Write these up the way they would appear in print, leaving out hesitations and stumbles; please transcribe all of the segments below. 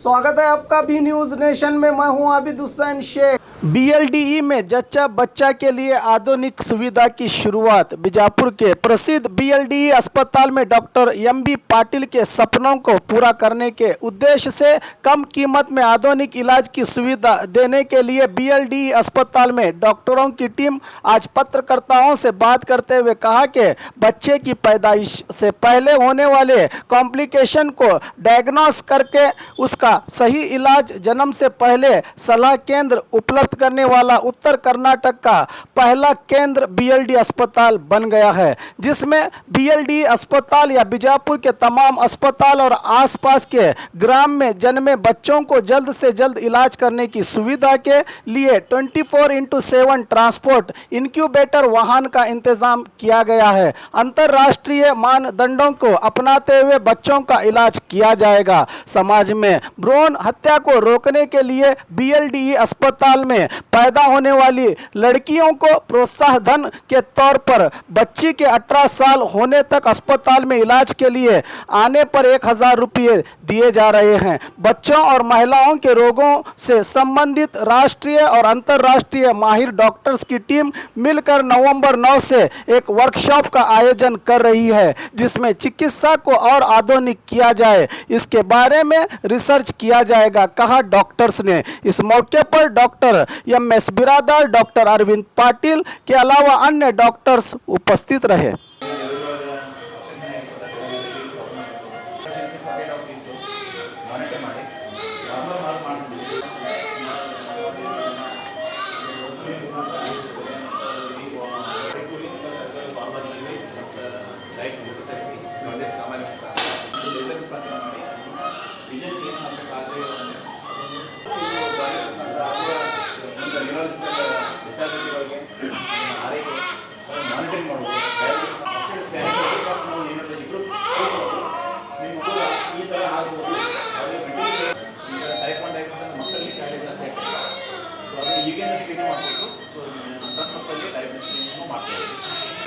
स्वागत है आपका बी न्यूज़ नेशन में। मैं हूं आबिद हुसैन शेख। बीएलडीई में जच्चा बच्चा के लिए आधुनिक सुविधा की शुरुआत। बीजापुर के प्रसिद्ध बीएलडीई अस्पताल में डॉक्टर एमबी पाटिल के सपनों को पूरा करने के उद्देश्य से कम कीमत में आधुनिक इलाज की सुविधा देने के लिए बीएलडीई अस्पताल में डॉक्टरों की टीम आज पत्रकारों से बात करते हुए कहा कि बच्चे की पैदाइश से पहले होने वाले कॉम्प्लिकेशन को डायग्नोस करके उसका सही इलाज जन्म से पहले सलाह केंद्र उपलब्ध करने वाला उत्तर कर्नाटक का पहला केंद्र बीएलडी अस्पताल बन गया है, जिसमें बीएलडी अस्पताल या बीजापुर के तमाम अस्पताल और आसपास के ग्राम में जन्मे बच्चों को जल्द से जल्द इलाज करने की सुविधा के लिए 24/7 ट्रांसपोर्ट इंक्यूबेटर वाहन का इंतजाम किया गया है। अंतर्राष्ट्रीय मानदंडों को अपनाते हुए बच्चों का इलाज किया जाएगा। समाज में भ्रूण हत्या को रोकने के लिए बीएलडीई अस्पताल में पैदा होने वाली लड़कियों को प्रोत्साहन के तौर पर बच्ची के 18 साल होने तक अस्पताल में इलाज के लिए आने पर 1000 रुपये दिए जा रहे हैं। बच्चों और महिलाओं के रोगों से संबंधित राष्ट्रीय और अंतर्राष्ट्रीय माहिर डॉक्टर्स की टीम मिलकर नवंबर 9 से एक वर्कशॉप का आयोजन कर रही है, जिसमें चिकित्सा को और आधुनिक किया जाए, इसके बारे में रिसर्च किया जाएगा, कहा डॉक्टर्स ने। इस मौके पर डॉक्टर एमएस बिरादर, डॉक्टर अरविंद पाटिल के अलावा अन्य डॉक्टर्स उपस्थित रहे।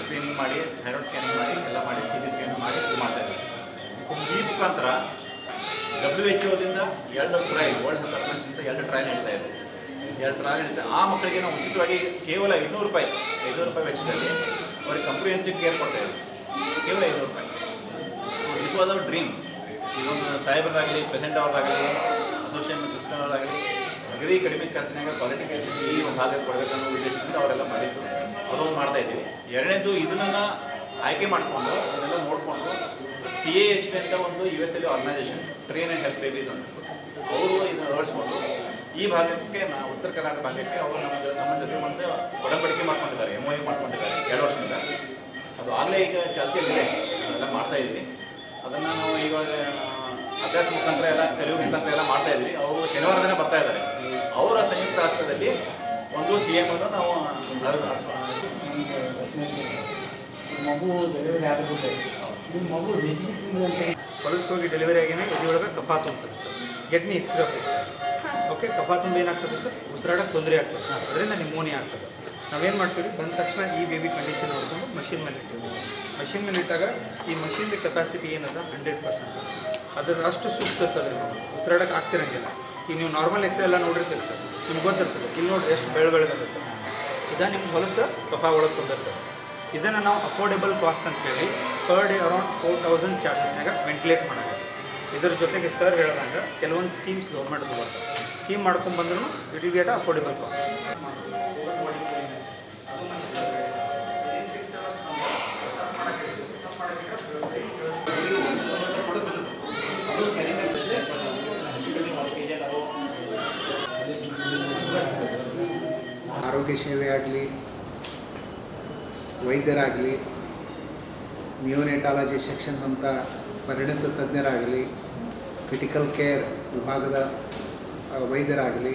ಸ್ಕ್ರೀನಿಂಗ್ ಮಾಡಿ ಥೈರಾಯ್ಡ್ ಸ್ಕ್ಯಾನಿಂಗ್ ಮಾಡಿ ಎಲ್ಲ ಮಾಡಿ CT ಸ್ಕ್ಯಾನಿಂಗ್ ಮಾಡಿ ಇದು ಮಾಡ್ತಾ ಇದ್ದೀವಿ। ಈ ಮುಖಾಂತರ WHO ದಿಂದ 2 trial World Health Organisation 2 trial ನಡೀತಾ ಇದೆ। 2 ಟ್ರಯಲ್ ನಡೀತಾ ಆ ಮಕ್ಕಳಿಗೆ ನಾವು ಉಚಿತವಾಗಿ ಕೇವಲ 500 ರೂಪಾಯಿ ವೆಚ್ಚದಲ್ಲಿ ಅವರಿಗೆ ಕಂಪ್ರಿಹೆನ್ಸಿವ್ ಕೇರ್ ಕೊಡ್ತಾ ಇದ್ದೀವಿ, ಕೇವಲ 500 ರೂಪಾಯಿ। This was our dream. ಇದೊಂದು ಸಾಹೇಬರಾಗಲಿ, ಪ್ರೆಸಿಡೆಂಟ್ ಅವರಾಗಲಿ, ಅಸೋಸಿಯೇಷನ್ ಪ್ರೆಸಿಡೆಂಟ್ ಅವರಾಗಲಿ ಅಗದಿ ಕಡಿಮೆ ಖರ್ಚಿನಾಗ ಕ್ವಾಲಿಟಿ ಕೇರ್ ಈ ಒಂದು ಭಾಗ ಕೊಡಬೇಕನ್ನೋ ಉದ್ದೇಶದಿಂದ ಅವರೆಲ್ಲ ಮಾಡಿದ್ದು, ಅದೊಂದು ಮಾಡ್ತಾ ಇದ್ದೀವಿ। ಎರಡನೇದು ಇದನ್ನು ಆಯ್ಕೆ ಮಾಡಿಕೊಂಡು ಅದನ್ನೆಲ್ಲ ನೋಡಿಕೊಂಡು CAHP ಅಂತ ಒಂದು US ಅಲ್ಲಿ organisation train and help babies ಅಂತ ಅವರು ಇದನ್ನು ಅಳವಡಿಸ್ಕೊಂಡು ಈ ಭಾಗಕ್ಕೆ ಉತ್ತರ ಕರ್ನಾಟಕ ಭಾಗಕ್ಕೆ ಅವರು ನಮ್ಮ ಜೊತೆ ಒಂದು ಒಡಂಬಡಿಕೆ ಮಾಡ್ಕೊಂಡಿದ್ದಾರೆ, MOU ಮಾಡ್ಕೊಂಡಿದ್ದಾರೆ 2 ವರ್ಷದಿಂದ। ಅದು ಆಗಲೇ ಈಗ ಚಾಲ್ತಿಯಲ್ಲಿದೆ, ಅದೆಲ್ಲ ಮಾಡ್ತಾ ಇದ್ವಿ। ಅದನ್ನು ನಾವು ಇವಾಗ ಅಭ್ಯಾಸ ಮುಖಾಂತರ ಎಲ್ಲ ತೆಲುಗು ಮುಖಾಂತರ ಎಲ್ಲ ಮಾಡ್ತಾ ಇದ್ವಿ। ಅವರು ಶನಿವಾರ ದಿನ ಬರ್ತಾ ಇದ್ದಾರೆ। ಅವರ ಸಂಯುಕ್ತ ರಾಷ್ಟ್ರದಲ್ಲಿ ಒಂದು CM ಅನ್ನು ನಾವು ಮಗು ಡೆಲಿವರಿ ಆಗುತ್ತೆ, ನಿಮ್ಮ ಮಗು ಹೊಲಸ್ಕೋಗಿ ಡೆಲಿವರಿ ಆಗಿನೇ ಇದರೊಳಗೆ ಕಫ ತುಂಬ್ತದೆ sir. Get me x-ray of sir. Okay, ಕಫ ತುಂಬ ಏನಾಗ್ತದೆ ಸರ್, ಉಸಿರಾಡಕ್ಕೆ ತೊಂದರೆ ಆಗ್ತದೆ, ಅದರಿಂದ ನಿಮೋನಿಯಾ ಆಗ್ತದೆ। ನಾವೇನು ಮಾಡ್ತೀವಿ, ಬಂದ ತಕ್ಷಣ ಈ ಬೇಬಿ ಕಂಡೀಷನ್ ನೋಡ್ಕೊಂಡು ಮಷಿನ್ ಮೇಲೆ ಇಟ್ಟಿವಿ। ಮಷಿನ್ ಮೇಲೆ ಇಟ್ಟಾಗ ಈ ಮಷಿನ್ದು ಕೆಪಾಸಿಟಿ ಏನದ 100%, ಅದರ ಅಷ್ಟು ಸೂಕ್ತ ಇರ್ತದೆ, ಉಸಿರಾಡಕ್ಕೆ ಆಗ್ತಿರಂಗಿಲ್ಲ। ಈಗ ನೀವು ನಾರ್ಮಲ್ ಎಕ್ಸ್ರೇ ಎಲ್ಲ ನೋಡಿರ್ತೀರಿ ಸರ್, ನಿಮ್ಗೆ ಗೊತ್ತಿರ್ತದೆ। ಇಲ್ಲಿ ನೋಡಿರಿ ಎಷ್ಟು ಬೆಳಗದೆ ಸರ್, ಇದು ನಿಮ್ಮ ಹೊಲಸು ಕಫ ಒಳಗೆ ತುಂಬಿರ್ತದೆ। ಇದನ್ನು ನಾವು ಅಫೋರ್ಡೆಬಲ್ ಕಾಸ್ಟ್ ಅಂತ ಹೇಳಿ ಪರ್ ಡೇ ಅರೌಂಡ್ 4000 ಚಾರ್ಜಸ್ನಾಗ ವೆಂಟಿಲೇಟ್ ಮಾಡೋದು। ಇದರ ಜೊತೆಗೆ ಸರ್ ಹೇಳ್ದಂಗೆ ಕೆಲವೊಂದು ಸ್ಕೀಮ್ಸ್ ಗೌರ್ಮೆಂಟ್ದು ಬರ್ತವೆ, ಸ್ಕೀಮ್ ಮಾಡ್ಕೊಂಡ್ಬಂದ್ರೂ it will be at affordable cost. ಆರೋಗ್ಯ ಸೇವೆ ಆಗಲಿ, ವೈದ್ಯರಾಗಲಿ, ನಿಯೋನೆಟಾಲಜಿ ಸೆಕ್ಷನ್ ಅಂತ ಪರಿಣಿತ ತಜ್ಞರಾಗಲಿ, ಕ್ರಿಟಿಕಲ್ ಕೇರ್ ವಿಭಾಗದ ವೈದ್ಯರಾಗಲಿ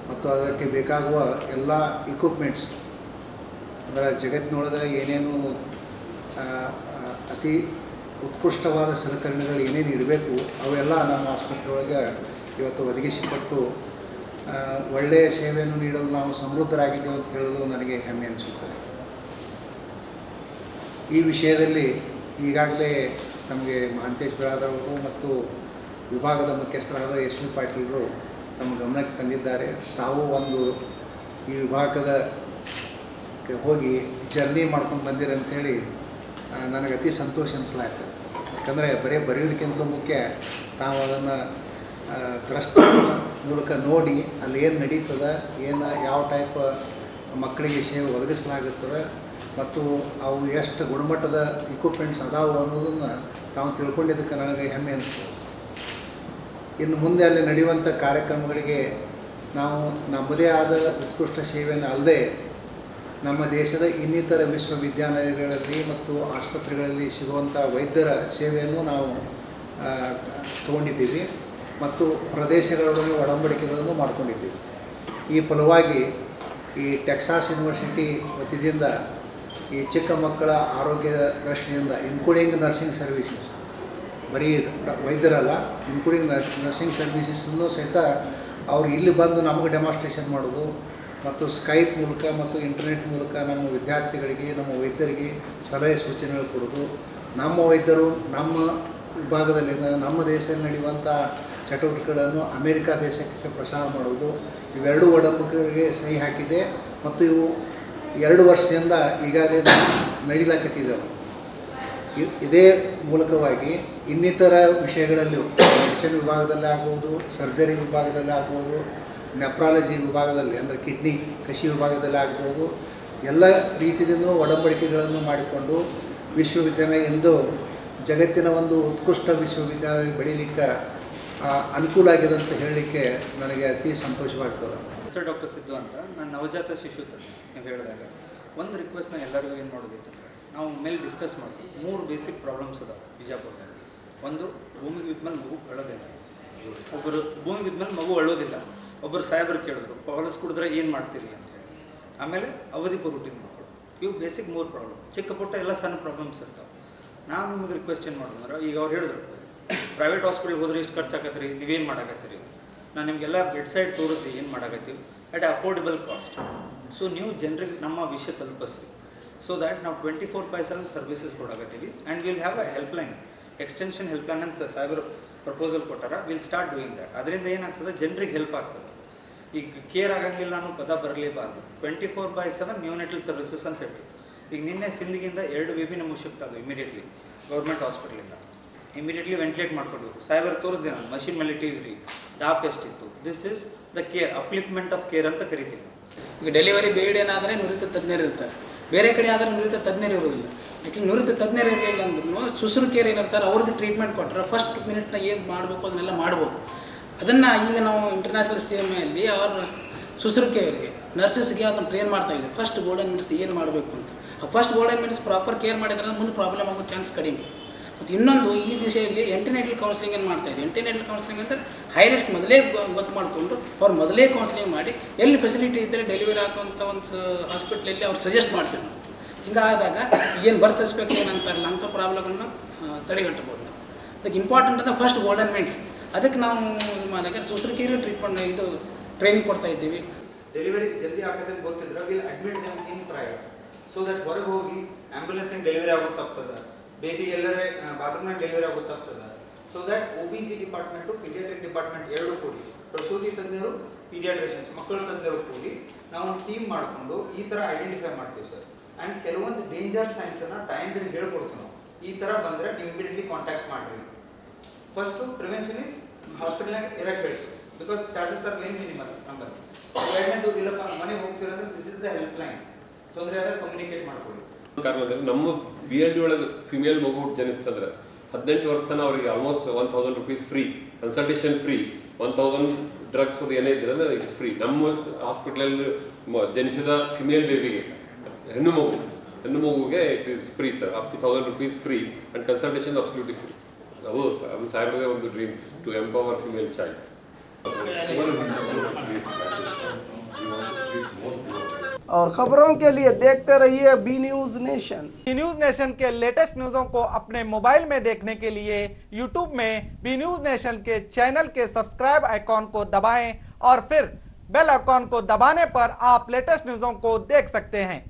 ಮತ್ತು ಅದಕ್ಕೆ ಬೇಕಾಗುವ ಎಲ್ಲ ಇಕ್ವಿಪ್ಮೆಂಟ್ಸ್, ಅಂದರೆ ಜಗತ್ತಿನೊಳಗೆ ಏನೇನು ಅತಿ ಉತ್ಕೃಷ್ಟವಾದ ಸಲಕರಣೆಗಳು ಏನೇನು ಇರಬೇಕು ಅವೆಲ್ಲ ನಮ್ಮ ಆಸ್ಪತ್ರೆ ಒಳಗೆ ಇವತ್ತು ಒದಗಿಸಿಕೊಟ್ಟು ಒಳ್ಳೆಯ ಸೇವೆಯನ್ನು ನೀಡಲು ನಾವು ಸಮೃದ್ಧರಾಗಿದ್ದೇವೆ ಅಂತ ಹೇಳಲು ನನಗೆ ಹೆಮ್ಮೆ ಅನಿಸುತ್ತದೆ। ಈ ವಿಷಯದಲ್ಲಿ ಈಗಾಗಲೇ ನಮಗೆ ಮಹಾಂತೇಶ್ ಬಿರಾದರ್ ಅವರು ಮತ್ತು ವಿಭಾಗದ ಮುಖ್ಯಸ್ಥರಾದ ಎಸ್ ವಿ ಪಾಟೀಲರು ತಮ್ಮ ಗಮನಕ್ಕೆ ತಂದಿದ್ದಾರೆ. ತಾವು ಒಂದು ಈ ವಿಭಾಗದ ಹೋಗಿ ಜರ್ನಿ ಮಾಡ್ಕೊಂಡು ಬಂದಿರಿ ಅಂಥೇಳಿ ನನಗೆ ಅತಿ ಸಂತೋಷ ಅನಿಸ್ಲಾಗ್ತದೆ. ಯಾಕಂದರೆ ಬರೀ ಬರೆಯೋದಕ್ಕಿಂತಲೂ ಮುಖ್ಯ ತಾವು ಅದನ್ನು ದೃಷ್ಟ ಮೂಲಕ ನೋಡಿ ಅಲ್ಲಿ ಏನು ನಡೀತದೆ, ಏನು ಯಾವ ಟೈಪ್ ಮಕ್ಕಳಿಗೆ ಸೇವೆ ಒದಗಿಸಲಾಗುತ್ತದೆ ಮತ್ತು ಅವು ಎಷ್ಟು ಗುಣಮಟ್ಟದ ಇಕ್ವಿಪ್ಮೆಂಟ್ಸ್ ಅದಾವು ಅನ್ನೋದನ್ನು ತಾವು ತಿಳ್ಕೊಂಡಿದ್ದಕ್ಕೆ ನನಗೆ ಹೆಮ್ಮೆ ಅನಿಸ್ತದೆ. ಇನ್ನು ಮುಂದೆ ಅಲ್ಲಿ ನಡೆಯುವಂಥ ಕಾರ್ಯಕ್ರಮಗಳಿಗೆ ನಾವು ನಮ್ಮದೇ ಆದ ಉತ್ಕೃಷ್ಟ ಸೇವೆಯನ್ನು ಅಲ್ಲದೆ ನಮ್ಮ ದೇಶದ ಇನ್ನಿತರ ವಿಶ್ವವಿದ್ಯಾಲಯಗಳಲ್ಲಿ ಮತ್ತು ಆಸ್ಪತ್ರೆಗಳಲ್ಲಿ ಸಿಗುವಂಥ ವೈದ್ಯರ ಸೇವೆಯನ್ನು ನಾವು ತಗೊಂಡಿದ್ದೀವಿ ಮತ್ತು ಪ್ರದೇಶಗಳೊಡನೆ ಒಡಂಬಡಿಕೆಗಳನ್ನು ಮಾಡಿಕೊಂಡಿದ್ದೀವಿ. ಈ ಫಲವಾಗಿ ಈ ಟೆಕ್ಸಾಸ್ ಯೂನಿವರ್ಸಿಟಿ ವತಿಯಿಂದ ಈ ಚಿಕ್ಕ ಮಕ್ಕಳ ಆರೋಗ್ಯದ ದೃಷ್ಟಿಯಿಂದ ಇನ್ಕ್ಲೂಡಿಂಗ್ ನರ್ಸಿಂಗ್ ಸರ್ವೀಸಸ್, ಬರೀ ವೈದ್ಯರಲ್ಲ, ಇನ್ಕ್ಲೂಡಿಂಗ್ ನರ್ಸಿಂಗ್ ಸರ್ವೀಸಸ್ಸನ್ನು ಸಹಿತ ಅವರು ಇಲ್ಲಿ ಬಂದು ನಮಗೆ ಡೆಮಾನ್ಸ್ಟ್ರೇಷನ್ ಮಾಡೋದು ಮತ್ತು ಸ್ಕೈಪ್ ಮೂಲಕ ಮತ್ತು ಇಂಟರ್ನೆಟ್ ಮೂಲಕ ನಮ್ಮ ವಿದ್ಯಾರ್ಥಿಗಳಿಗೆ, ನಮ್ಮ ವೈದ್ಯರಿಗೆ ಸಲಹೆ ಸೂಚನೆಗಳು ಕೊಡೋದು, ನಮ್ಮ ವೈದ್ಯರು ನಮ್ಮ ವಿಭಾಗದಲ್ಲಿ ನಮ್ಮ ದೇಶದಲ್ಲಿ ನಡೆಯುವಂಥ ಚಟುವಟಿಕೆಗಳನ್ನು ಅಮೇರಿಕಾ ದೇಶಕ್ಕೆ ಪ್ರಸಾರ ಮಾಡುವುದು, ಇವೆರಡೂ ಒಡಂಬಡಿಕೆಗೆ ಸಹಿ ಹಾಕಿದೆ ಮತ್ತು ಇವು 2 ವರ್ಷದಿಂದ ಈಗಾಗಲೇ ನಡೀಲಾಕತ್ತಿದ್ದಾವೆ. ಇದೇ ಮೂಲಕವಾಗಿ ಇನ್ನಿತರ ವಿಷಯಗಳಲ್ಲೂ ಮೆಡಿಸಿನ್ ವಿಭಾಗದಲ್ಲಿ ಆಗ್ಬೋದು, ಸರ್ಜರಿ ವಿಭಾಗದಲ್ಲಿ ಆಗ್ಬೋದು, ನೆಪ್ರಾಲಜಿ ವಿಭಾಗದಲ್ಲಿ ಅಂದರೆ ಕಿಡ್ನಿ ಕಸಿ ವಿಭಾಗದಲ್ಲಿ ಆಗ್ಬೋದು, ಎಲ್ಲ ರೀತಿಯಿಂದಲೂ ಒಡಂಬಡಿಕೆಗಳನ್ನು ಮಾಡಿಕೊಂಡು ವಿಶ್ವವಿದ್ಯಾಲಯ ಎಂದು ಜಗತ್ತಿನ ಒಂದು ಉತ್ಕೃಷ್ಟ ವಿಶ್ವವಿದ್ಯಾಲಯ ಬೆಳೀಲಿಕ್ಕೆ ಅನುಕೂಲ ಆಗಿದೆ ಅಂತ ಹೇಳಲಿಕ್ಕೆ ನನಗೆ ಅತಿ ಸಂತೋಷವಾಗ್ತದೆ. ಸರ್ ಡಾಕ್ಟರ್ ಸಿದ್ದು ಅಂತ, ನಾನು ನವಜಾತ ಶಿಶು ತಜ್ಞ. ನೀವು ಹೇಳಿದಾಗ ಒಂದು ರಿಕ್ವೆಸ್ಟ್ನ ಎಲ್ಲರಿಗೂ ಏನು ಮಾಡೋದಿತ್ತಂದರೆ, ನಾವು ಮೇಲೆ ಡಿಸ್ಕಸ್ ಮಾಡಿ 3 ಬೇಸಿಕ್ ಪ್ರಾಬ್ಲಮ್ಸ್ ಅದಾವೆ ಬಿಜಾಪುರದಲ್ಲಿ. ಒಂದು, ಭೂಮಿಗೆ ಬಿದ್ಮೇಲೆ ಮಗು ಅಳೋದಿಲ್ಲ. ಒಬ್ಬರು ಭೂಮಿಗೆ ಬಿದ್ಮೇಲೆ ಮಗು ಅಳೋದಿಲ್ಲ. ಒಬ್ಬರು ಸಾಹೇಬರು ಕೇಳಿದ್ರು, ಹೊಲಸು ಕುಡಿದ್ರೆ ಏನು ಮಾಡ್ತೀರಿ ಅಂತೇಳಿ. ಆಮೇಲೆ ಅವಧಿಪು ರೂಟೀನ್ ಮಕ್ಕಳು. ಇವು ಬೇಸಿಕ್ 3 ಪ್ರಾಬ್ಲಮ್. ಚಿಕ್ಕ ಪುಟ್ಟ ಎಲ್ಲ ಸಣ್ಣ ಪ್ರಾಬ್ಲಮ್ಸ್ ಇರ್ತಾವೆ. ನಾವು ನಿಮಗೆ ರಿಕ್ವೆಸ್ಟ್ ಏನು ಮಾಡಿದ್ರೆ, ಈಗ ಅವ್ರು ಹೇಳಿದ್ರು ಪ್ರೈವೇಟ್ ಹಾಸ್ಪಿಟ್ಲ್ಗೆ ಹೋದ್ರೆ ಇಷ್ಟು ಖರ್ಚಾಗತ್ತೀರಿ, ನೀವೇನು ಮಾಡಾಕತ್ತೀರಿ. ನಾನು ನಿಮಗೆಲ್ಲ ಬೆಡ್ ಸೈಡ್ ತೋರಿಸ್ರಿ ಏನು ಮಾಡಾಕತ್ತೀವಿ ಅಟ್ ಅಫೋರ್ಡೆಬಲ್ ಕಾಸ್ಟ್. ಸೊ ನೀವು ಜನರಿಗೆ ನಮ್ಮ ವಿಷಯ ತಲುಪಿಸ್ರಿ. ಸೊ ದ್ಯಾಟ್ ನಾವು 24/7 ಸರ್ವಿಸಸ್ ಕೊಡಾಕತ್ತೀವಿ. And will have a helpline, extension helpline ಅಂತ ಸಾಹೇಬರು ಪ್ರಪೋಸಲ್ ಕೊಟ್ಟಾರ. Will start doing that. ಅದರಿಂದ ಏನಾಗ್ತದೆ, ಜನರಿಗೆ ಹೆಲ್ಪ್ ಆಗ್ತದೆ. ಈಗ ಕೇರ್ ಆಗಂಗಿಲ್ಲ ಅನ್ನೋ ಪದ ಬರಲೇಬಾರ್ದು. 24/7 ನ್ಯೂನೆಟಲ್ ಸರ್ವಿಸಸ್ ಅಂತ ಹೇಳ್ತೀವಿ. ಈಗ ನಿನ್ನೆ ಸಿಂಧಿಗಿಂದ 2 ಬೇಬಿ ನಮಗೆ ಶಿಫ್ಟ್ ಆದವು ಇಮಿಡಿಯೇಟ್ಲಿ ಗೌರ್ಮೆಂಟ್ ಹಾಸ್ಪಿಟ್ಲಿಂದ. ಇಮಿಡಿಯೇಟ್ಲಿ ವೆಂಟಿಲೇಟ್ ಮಾಡ್ಕೊಂಡು ಸಾಹೇಬರು ತೋರಿಸ್ದೆ ನಾನು, ಮಷಿನ್ ಮೇಲೆ ಇಟ್ಟಿದ್ರಿ, ದಾಪ್ ಎಷ್ಟಿತ್ತು. This is the care, upliftment of care ಅಂತ ಕರಿತೀವಿ. ಈಗ ಡೆಲಿವರಿ ಬೇಡ ಏನಾದರೆ ನುರಿತ ತಜ್ಞರು ಇರ್ತಾರೆ, ಬೇರೆ ಕಡೆ ಆದರೆ ನುರಿತ ತಜ್ಞರು ಇರೋದಿಲ್ಲ. ಯಾಕೆ ನುರಿತ ತಜ್ಞರು ಇರಲಿಲ್ಲ ಅಂದ್ರೂ ಶುಶ್ರೂ ಕೇರ್ ಏನಿರ್ತಾರೆ ಅವ್ರಿಗೆ ಟ್ರೀಟ್ಮೆಂಟ್ ಕೊಟ್ಟರೆ ಫಸ್ಟ್ ಮಿನಿಟ್ನ ಏನು ಮಾಡಬೇಕು ಅದನ್ನೆಲ್ಲ ಮಾಡ್ಬೋದು. ಅದನ್ನು ಈಗ ನಾವು ಇಂಟರ್ನ್ಯಾಷನಲ್ CMAಯಲ್ಲಿ ಅವ್ರ ಶುಶ್ರೂಷೆಯವರಿಗೆ ನರ್ಸಸ್ಗೆ ಅದನ್ನು ಟ್ರೈನ್ ಮಾಡ್ತಾ ಇದ್ದೀವಿ. ಫಸ್ಟ್ ಗೋಲ್ಡನ್ ಮಿನಿಟ್ಸ್ ಏನು ಮಾಡಬೇಕು ಅಂತ. ಆ first golden minutes proper care ಮಾಡಿದ್ರೆ ಮುಂದೆ ಪ್ರಾಬ್ಲಮ್ ಆಗೋ ಚಾನ್ಸ್ ಕಡಿಮೆ. ಮತ್ತು ಇನ್ನೊಂದು, ಈ ದಿಶೆಯಲ್ಲಿ ಎಂಟಿನೇಟಲ್ ಕೌನ್ಸಿಲಿಂಗ್ ಏನು ಮಾಡ್ತಾಯಿದ್ವಿ. ಎಂಟಿನೇಟಲ್ ಕೌನ್ಸಿಲಿಂಗ್ ಅಂದರೆ ಹೈ ರಿಸ್ಕ್ ಮೊದಲೇ ಗೊತ್ತು ಮಾಡಿಕೊಂಡು ಅವ್ರು ಮೊದಲೇ ಕೌನ್ಸಿಲಿಂಗ್ ಮಾಡಿ ಎಲ್ಲಿ ಫೆಸಿಲಿಟಿ ಇದ್ದರೆ ಡೆಲಿವರಿ ಆಗುವಂಥ ಒಂದು ಹಾಸ್ಪಿಟ್ಲಲ್ಲಿ ಅವ್ರು ಸಜೆಸ್ಟ್ ಮಾಡ್ತೀವಿ ನಾವು. ಹಿಂಗಾದಾಗ ಏನು ಬರ್ತ್ ಎಕ್ಸ್ಪೆಕ್ಷನ್ ಅಂತಾರಲ್ಲ ಅಂಥ ಪ್ರಾಬ್ಲಮನ್ನು ತಡೆಗಟ್ಟಬೋದು ನಾವು. ಅದಕ್ಕೆ ಇಂಪಾರ್ಟೆಂಟ್ ಅದ ಫಸ್ಟ್ ಗೋಲ್ಡನ್ ಮಿನಿಟ್ಸ್. ಅದಕ್ಕೆ ನಾವು ಇದು ಮಾಡಿದಾಗ ಶುಶ್ರೂಷೆಗೆ ಟ್ರೀಟ್ಮೆಂಟ್ ಇದು ಟ್ರೈನಿಂಗ್ ಕೊಡ್ತಾ ಇದ್ದೀವಿ. ಡೆಲಿವರಿ ಜಲ್ದಿ ಆಗತ್ತೆ ಗೊತ್ತಿದ್ರೆ will admit them in private. So that ಹೊರಗೆ ಹೋಗಿ ಆ್ಯಂಬುಲೆನ್ಸ್ನಾಗ ಡೆಲಿವರಿ ಆಗುತ್ತಾಗ್ತದೆ, ಬೇಬಿ ಎಲ್ಲರೇ ಬಾತ್ರೂಮ್ನಾಗ ಡೆಲಿವರಿ ಆಗುತ್ತಾಗ್ತದೆ. So that OBG department paediatric department ಎರಡೂ ಕೂಡಿ, ಪ್ರಸೂತಿ ತಜ್ಞರು, ಪೀಡಿಯಾಟ್ರಿಷನ್ಸ್ ಮಕ್ಕಳ ತಜ್ಞರು ಕೂಡಿ ನಾವು ಒಂದು ಟೀಮ್ ಮಾಡಿಕೊಂಡು ಈ ಥರ ಐಡೆಂಟಿಫೈ ಮಾಡ್ತೀವಿ ಸರ್. ಆ್ಯಂಡ್ ಕೆಲವೊಂದು ಡೇಂಜರ್ ಸೈನ್ಸನ್ನು ಟೈಮ್ದಲ್ಲಿ ಹೇಳ್ಕೊಡ್ತೀವಿ ನಾವು. ಈ ಥರ ಬಂದರೆ ನೀವು ಇಮಿಡಿಯೇಟ್ಲಿ ಕಾಂಟ್ಯಾಕ್ಟ್ ಮಾಡಿರಿ. ಫಸ್ಟು ಪ್ರಿವೆನ್ಷನ್ ಇಸ್ ಹಾಸ್ಪಿಟಲ್ನಾಗ ಇರಕ್ಕೆ ಹೇಳ್ತೀವಿ, because charges are very minimal number. ಎರಡನೇದು ಇಲ್ಲಪ್ಪ ಮನೆಗೆ ಹೋಗ್ತಿರೋದ್ರೆ this is the help line, ತೊಂದರೆ ಆದಾಗ ಕಮ್ಯುನಿಕೇಟ್ ಮಾಡ್ಕೊಳ್ಳಿ. ಕಾರಣ ನಮ್ಮ BLD ಒಳಗೆ ಫಿಮೇಲ್ ಮಗು ಜನಿಸ್ತಂದ್ರೆ 18 ವರ್ಷ ತನಕ ಅವರಿಗೆ almost 1000 rupees free, consultation free, 1000 drugs ಅದು ಏನೇ ಇದ್ರೆ ಅಂದ್ರೆ ಇಟ್ಸ್ ಫ್ರೀ. ನಮ್ಮ ಹಾಸ್ಪಿಟಲಲ್ಲಿ ಜನಿಸಿದ ಫಿಮೇಲ್ ಬೇಬಿಗೆ, ಹೆಣ್ಣು ಮಗುಗೆ it is free sir, up to 1000 rupees free and consultation absolutely free. ಅದು ಸಾಹೇಬ್ರದೇ ಒಂದು dream to empower female child. और खबरों के लिए देखते रहिए B news nation. B news nation के लेटेस्ट न्यूज़ों को अपने मोबाइल में देखने के लिए यूट्यूब में बी न्यूज नेशन के चैनल के सब्सक्राइब आइकॉन को दबाएं और फिर बेल आइकॉन को दबाने पर आप लेटेस्ट न्यूज़ों को देख सकते हैं।